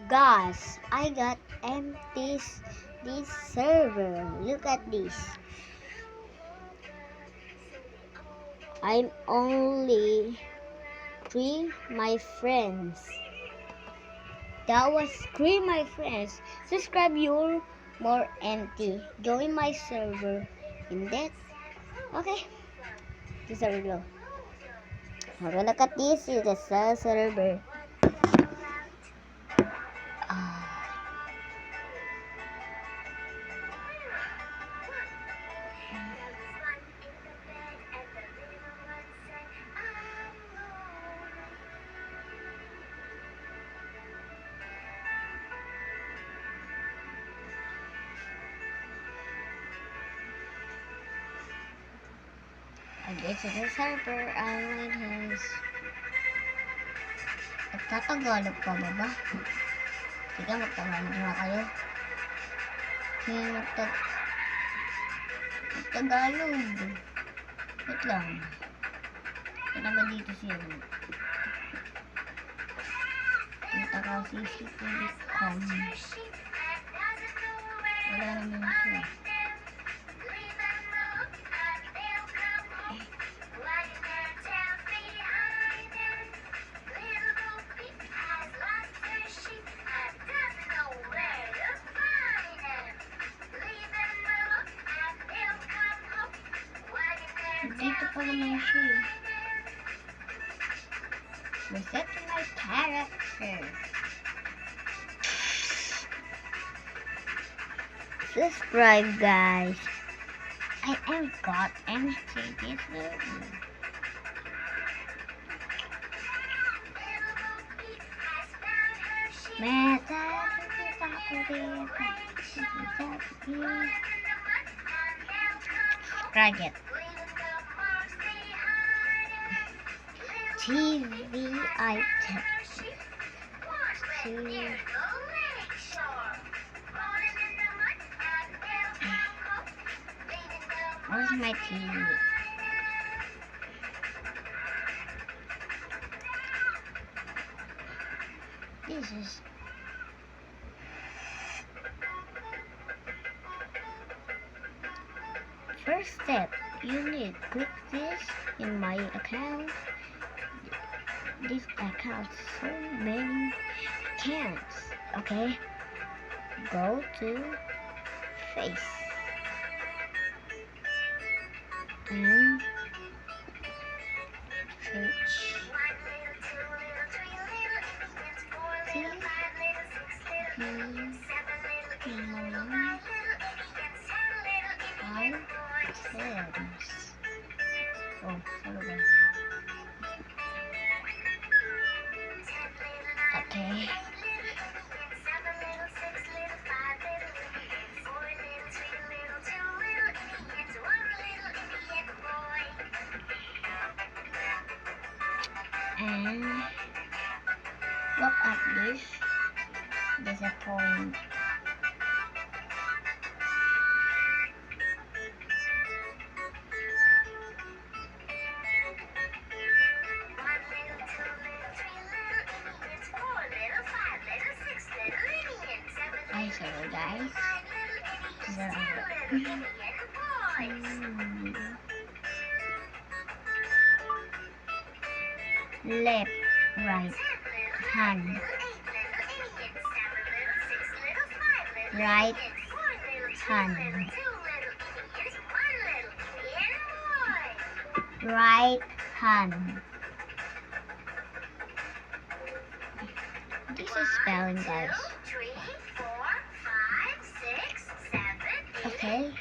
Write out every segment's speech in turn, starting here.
Guys, I got empty this server. Look at this. I'm only 3 my friends. That was 3 my friends. Subscribe your more empty. Join my server in that. Okay. This server go. Okay, look at this. It's a server. This is a server. Online has... Nagtatagalog pa ba? Sige, magtagalog na kayo. Magtagalog. Wait lang. Ito naman dito siya. Punta ka CCTV.com. Wala naman siya. Dito pa naman siya. Reset my character. Subscribe, guys. I ain't got anything this level. Subscribe it. TV item. Where's my TV? This is... First step, you need to click this in my account. This account so many accounts. Okay, go to face and search. Oh, sorry. Okay. And look at this. There's a point. I'm sorry, guys. Left, right, hand, right, hand, right hand. This is spelling, guys. Okay.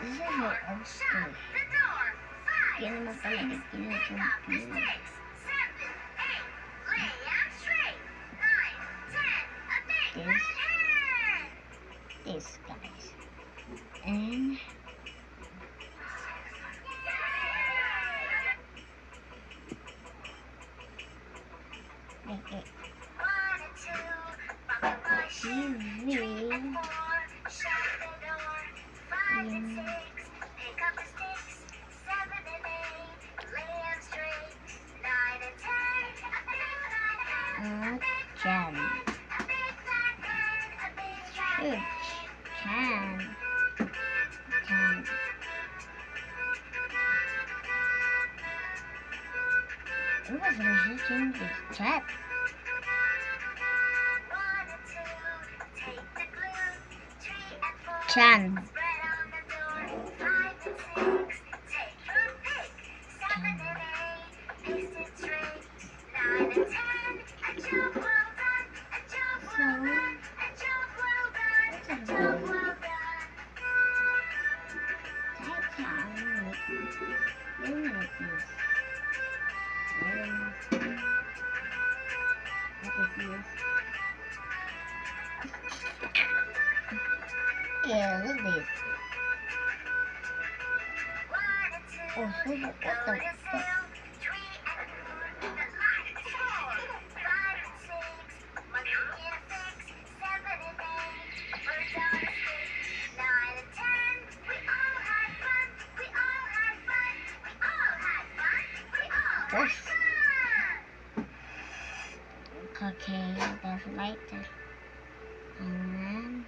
This is my old school. Yan naman pala, ikinagumpi. This, guys. And TV Chan. Huge. Chan. Chan. It was researching this chat. Chan. Yeah, look at this. Oh, so what the fuck? This. Okay, that's right there. And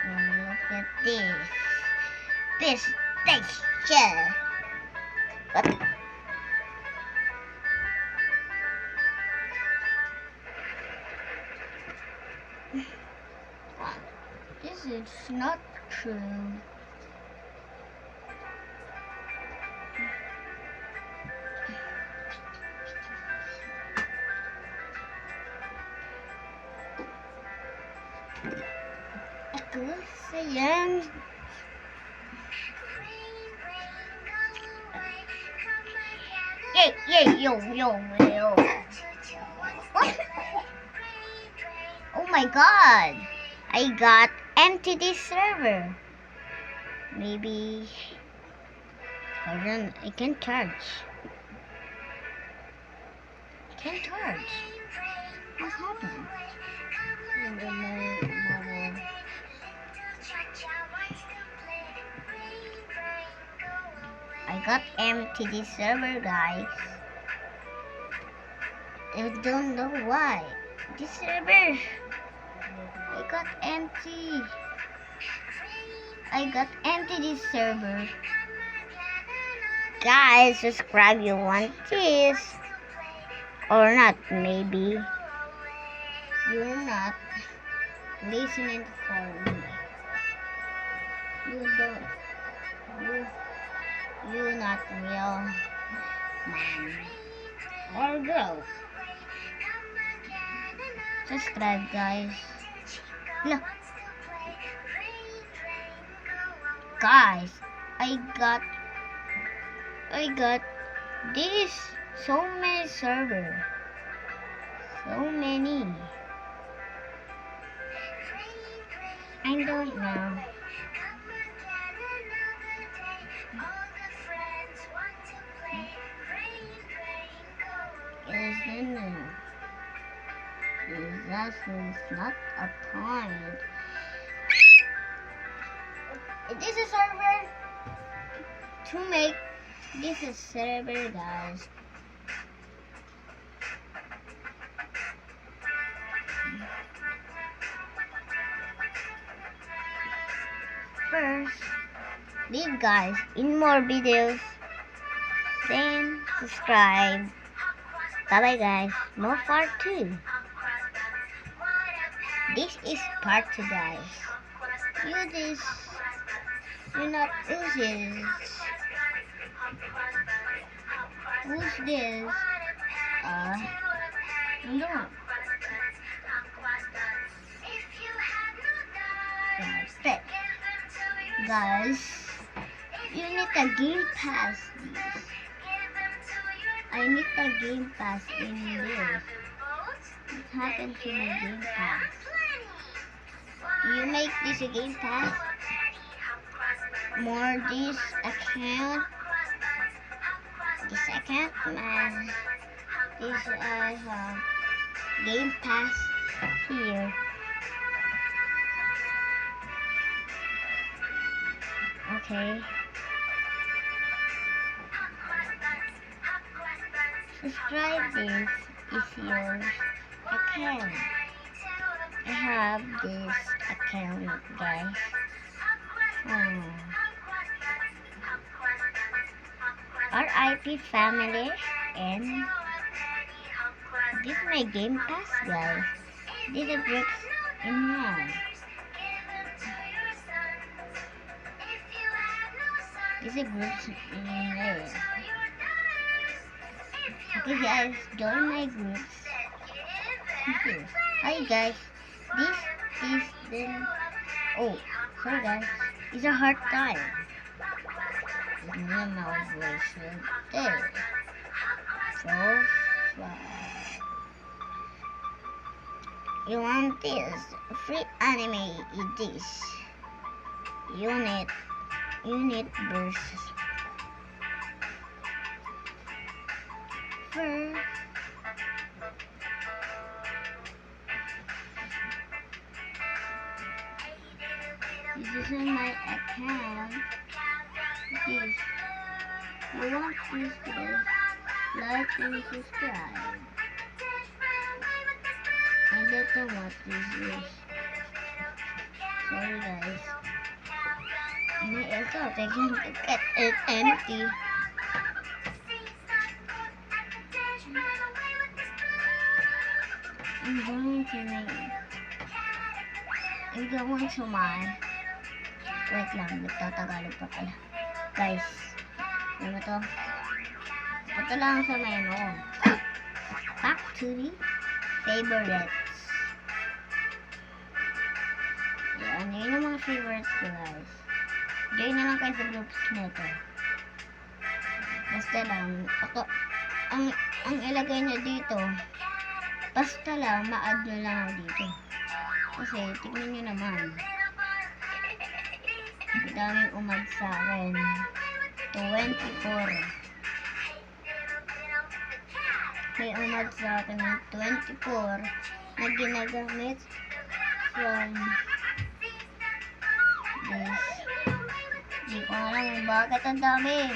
then look at this. This texture. What? This is not true. Aku sayang. Yo. What? Oh my god. I got empty this server. Maybe I can charge. What's happening? I got empty this server, guys. I don't know why. This server I got empty this server. Guys, subscribe you want this or not. Maybe you're not listening for me. You're not real man or girl. Subscribe, guys. Look. Guys, I got this so many servers. So many. I don't know. That is not a point. This is server to make this is server, guys. First, leave guys in more videos, then subscribe. Bye bye guys. No part 2. This is part 2, guys. You're not using. Who's this? No. Respect. Guys, you need a game pass this. I need a game pass in this. What happened to my game pass? You make this a game pass? More this account. The second man. This game pass here. Okay. Subscribe this is your account. I have this account, guys. RIP family, and this is my Game Pass, guys. This is groups in here. This is groups in there. Okay, guys, join my groups. Okay. Hi, guys. This is the... Oh, sorry, guys. It's a hard time. Hindi na version there. So, you want this? Free anime is this. Unit versus. First, this is my account. This. You want this, guys? Like and subscribe. I don't know what this is. Sorry, guys. My account, I can't get it empty. I'm going to my... Wait lang, nagtatagalog pa pala. Guys, ano to? Ito lang sa menu. Factory favorites. Yan, yun yung mga favorites ko, guys. Join na lang kayo sa groups nito. Basta lang, ang ilagay nyo dito, basta lang, ma-add nyo lang ako dito. Kasi, tignan nyo naman. Daming umad sa akin. 24. May umad sa akin ng 24 na ginagamit from this. Hindi ko alam bakit ang dami.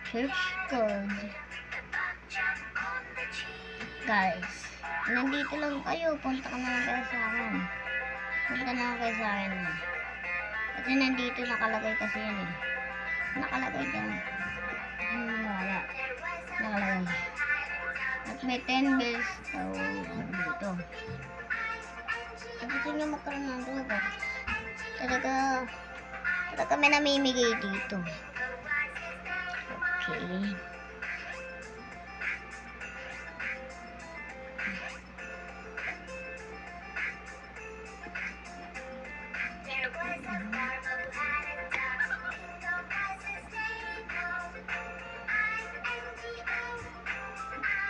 Search code. Guys, nandito lang kayo. Punta ka na lang kayo sa akin. Punta na lang kayo sa akin. Kasi nandito nakalagay kasi yan eh. Nakalagay dyan. Wala. Nakalagay. At may 10 bells daw dito. At gusto nyo magkaroon ng Robux. Talaga may namimigay dito. Okay.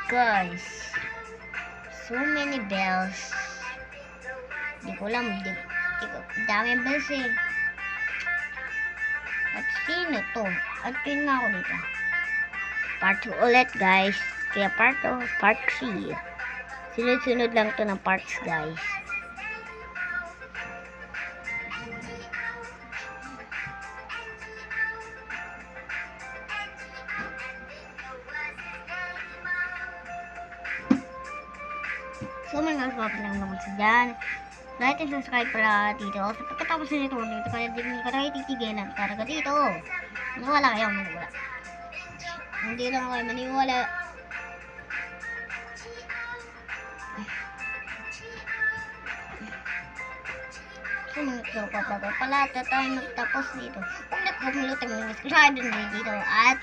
Guys, so many bells. Di ko alam, daming bells eh. At sino to? At yun nga ako dito. Part 2 ulit, guys. Kaya part 2, part 3. Sunod-sunod lang to ng parts, guys. So, may nag-swap lang naman sa dyan. Like and subscribe pala dito. So, pagkatapos na ito, kaya di ko tayo titigilan. Talaga dito. Maniwala kayo, maniwala. Hindi lang kayo maniwala. So, mga kapapagod pala. Tayo magtapos dito. Kung nakapagulutan mo, subscribe din dito. At,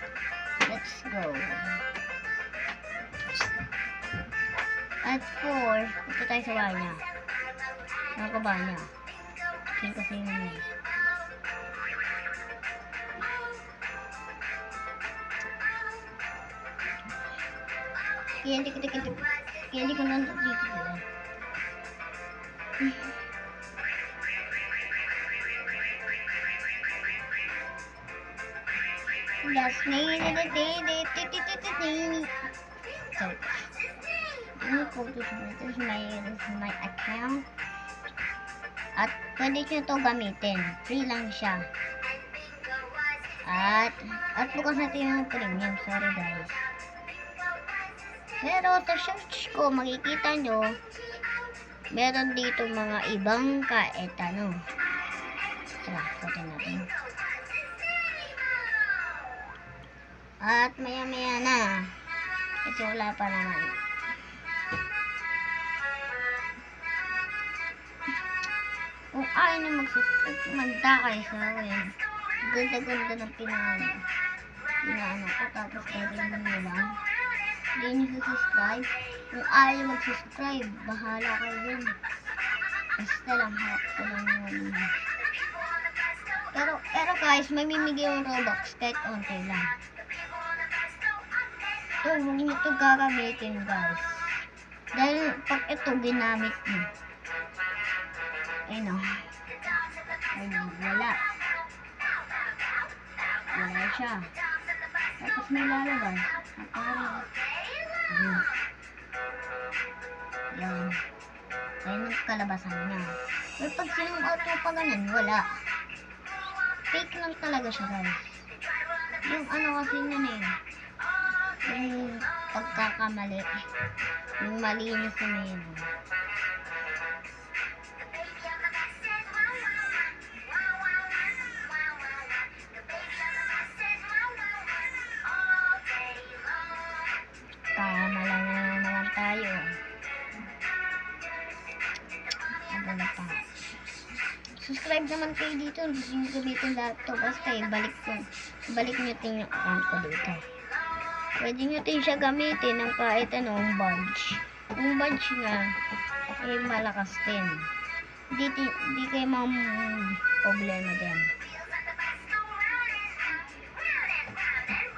let's go. At 4, ito tayo sa bahay niya. Ano ka ba niya? King kasi yun niya. Kaya hindi ko nandun dito. Last name of the day. Sorry. This is my account. At pwede nyo ito gamitin. Free lang siya. At bukas natin yung premium. Sorry guys. Pero sa search ko, makikita nyo, meron dito mga ibang kaetano. Tara, putin natin. At maya-maya na. Kasi wala pa naman. Kung ayaw nyo mag-subscribe, manda kayo sa akin. Ganda-ganda ng pinaano ko. Tapos gagawin nyo lang. Hindi nyo subscribe. Kung ayaw nyo mag-subscribe, bahala kayo dun. Basta lang, hawak ko lang yun. Pero guys, may mimigay yung Robux kahit onti lang. Ito, huwag nyo ito gagamitin guys. Dahil pag ito ginamit nyo, ayun o. Ayun o, wala. Wala siya. Tapos may lalabas. Parang, yan. Ayun ang kalabasan niya. Pero pag sinong auto pa ganun, wala. Fake lang talaga siya guys. Yung ano kasi yun eh. Yung pagkakamali. Yung malinis na yun. Kamala na naman tayo. Abala pa. Subscribe naman kayo dito. Gusto nyo gamitin lahat to. Basta balik nyo din yung account ko dito. Pwede nyo din siya gamitin ng kahit anong badge. Yung badge nga ay malakas din. Hindi kayo problema din.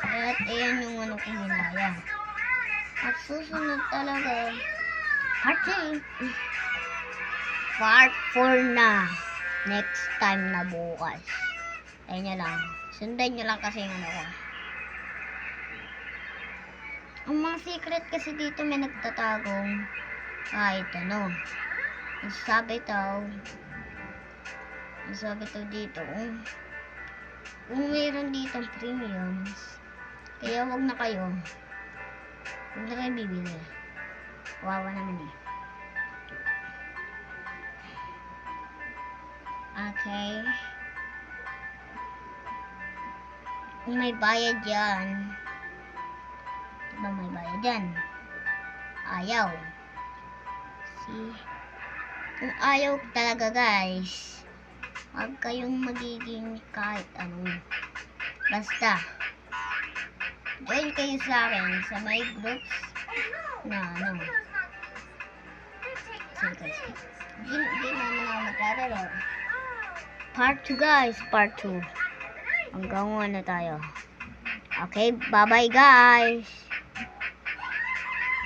At ayan yung ano ko ginaya. At susunod talaga part 4 na next time na bukas. Ayun nyo lang. Sundan nyo lang kasi yung ano ko. Ang mga secret kasi dito may nagtatagong kahit ano. Sabi dito kung mayroon dito premiums, kaya wag na kayo bibili. Wawa naman eh. Okay. May bayad yan. Diba may bayad yan? Ayaw. See? Kung ayaw talaga guys, huwag kayong magiging kahit ano. Basta join kayo sa akin sa my groups na ano. So guys, hindi naman ako maglalaro. Part 2 guys, part 2. Hanggang ano tayo. Okay, bye bye guys.